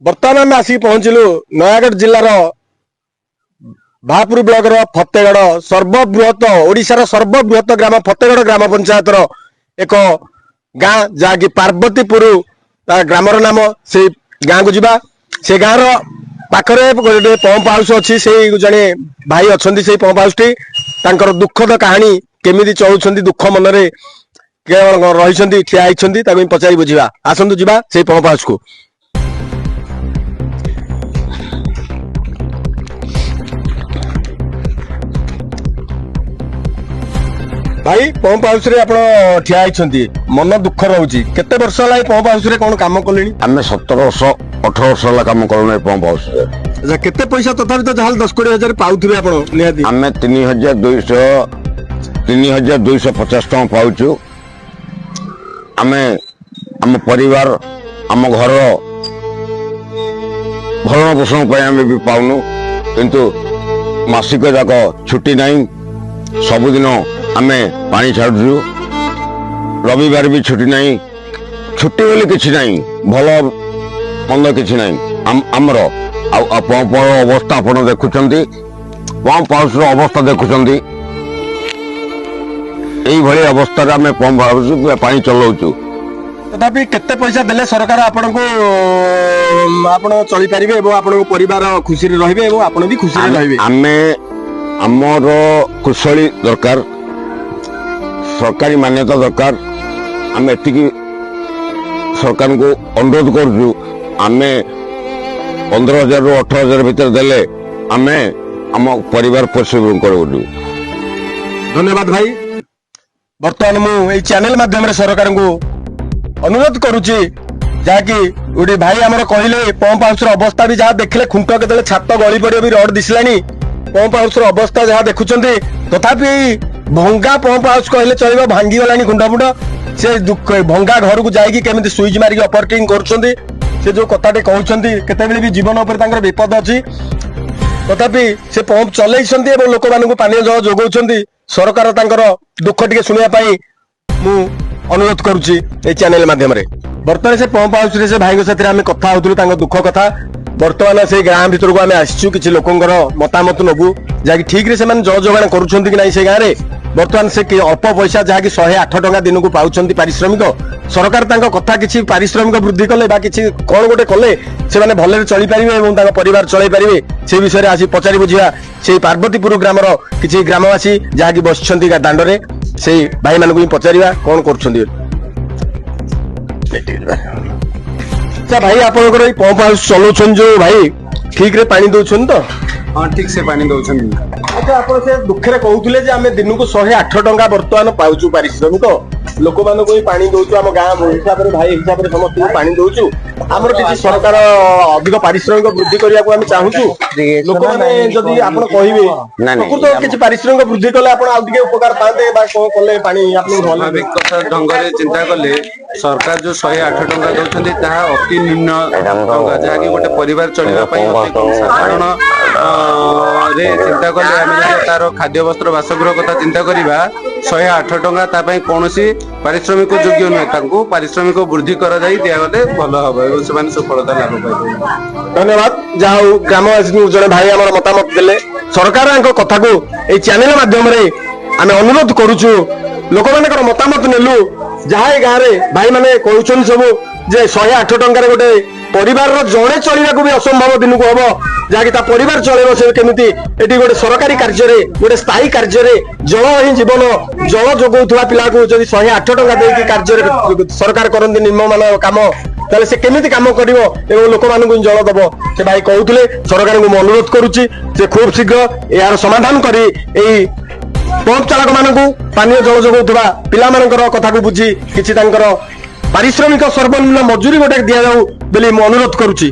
बर्तमान आम आसिक पहुंचलु नयागढ़ जिलार भापुर ब्लॉक फतेगढ़ सर्वबृहत ओडिशार सर्वबृहत ग्राम फतेगढ़ ग्राम पंचायत एक गाँ जहाँकि पार्वतीपुर ग्रामर नाम से गाँ को जीवा से गाँव पाखरे गोटे पंप हाउस अच्छी से जड़े भाई अच्छा से पंप हाउस टी दुखद कहानी केमी चलुंट दुख मनरे रही ठिया होती पचारि बुझा आसतु जीवा से पंप हाउस को। भाई पंप हाउस रे आपण ठिया होती मन दुख रोचे केते वर्ष है पंप हाउस रे कौन काम कले आम 17 वर्ष 18 वर्ष है कम करूँ पंप हाउस अच्छा केते पैसा तथापि तो जहाँ 10-20 हजार पाउथिबे आपण निहाती आम 3250 टका पाउछु आम आम परिवार आम घर भरण पोषण पर आम भी पाउनु किंतु मासिक जाक छुट्टी नहीं सबुदिन आमे पानी छाड़ू रविवार भी छुट्टी नहीं छुट्टी बोले किसी नहीं भल मंद किसी नहीं आमर पंप अवस्था आप देखुं पंप हाउस अवस्था देखुं यही अवस्था आम पंप हाउस पानी चलाऊँ तथापि केते पैसा देले सरकार आपण को आपण चली परिबे एवं आपण परिवार खुशी रे रहिबे एवं आपण भी खुशी रे रहिबे आमे आमर कुशली दरकार सरकारी मान्यता दरकार आम एति सरकार को अनुरोध करुचु आम 15,000 ରୁ 18,000 भीतर देले आम आम परिवार पोषण करूँ। धन्यवाद भाई। बर्तमान मु चैनल माध्यम सरकार को अनुरोध करुच्ची जहाँकि गोटे भाई आमर कहले पंप हाउस अवस्था भी जहाँ देखले खुंट के छात गली पड़ भी रड दिशलानी पंप हाउस अवस्था जहाँ देखुं तथापि भंगा पंप हाउस कहले चलो भांगी गलानी खुंट फुंट से भंगा घर को जाकि केमी सुइच मारिक ऑपरेटिंग कर जो कथाटे कहते केते भी जीवन उपर विपद अच्छी तथापि से पंप चलई लोक मान पानी जल जोगाउं सरकार दुख टे शुणापी मु अनुरोध करुच्ची चैनल माध्यम बर्तमान से पंप हाउस से भाई साथी आम कथा होलु दुख कथा बर्तमान से गाँ भीतर को आम आसचु किसी लोकंर मतामत नबु जहाँकि ठीक रे से जल जोगाण करुँच कि ना से गाँव में बर्तमान से अल्प पैसा जहाँकि 108 टका दिन को पाउछंती पारिश्रमिक सरकार कथा किसी पारिश्रमिक वृद्धि कले किसी कौन गोटे कले से माने भले चली पारिबे एवं परिवार चलाई पारिबे से विषय रे आसी पचारि बुझिया से पार्वतीपुर ग्रामर किसी ग्रामवासी जहाँकि बसिछंती दांडरे से भाई मानकु ही पचारिबा कौन करुछंती। अच्छा भाई आपनकर पंप हाउस चलाउछन जो भाई ठीक रे पानी दउछन तो हाँ ठीक से पानी दौरान। अच्छा आप दुखे कहते आम दिन को 108 टका बर्तमान पाचु पारिश्रमिक लोक मान पानी दौचु आम गाँव हिसाब से भाई हिसाब से समस्त पानी दौचु आमर किसी सरकार अधिक पारिश्रमिक वृद्धि करने को आम चाहूँ लोक मैंने जदि आप कहे प्रकृत किसी पारिश्रमिक वृद्धि कले उपकार पाते कौन कले पानी स्वाभाविक ढंग से चिंता कले सरकार जो 108 टका दौरान अति निम्न टका जहाँकि गोटे परिवार चलने साधारण रे चिंता कले आम तार खाद्य वस्त्र बासगृह कथा चिंता करवा 108 टका कौन पारिश्रमिक योग्य नुहे पारिश्रमिक वृद्धि कर दिगले भल हम से सफलता लाभ पाइबे। धन्यवाद जहाँ ग्रामवासी जड़े भाई आम मतामत देले सरकार कथा को यह चैनल माध्यम आम अनुरोध करुचु लोक मान मतामत नेलु जहाँ गाँव में भाई मैंने कहते सब जे 108 टकर गोटे परिवार जड़े चलने भी असंभव दिन को हम जहाँकि परिवार चलेब से केमी ये गोटे सरकारी कार्य गोटे स्थायी कार्य जल ही जीवन जल जोगाउवा पिला को 108 टका देकी कार्य सरकार करती निम्नमान कम ताले से केमी कम कर लोक मान जल दब से भाई कहते सरकार को अनुरोध करुच्ची से खूब शीघ्र यार समाधान कर पंप चालक मान पानी जल जोगाउवा पिला कथा को बुझी किसी पारिश्रमिक सर्वनिम्न मजूरी गोटे दि जाऊ बोली अनुरोध करुच्ची।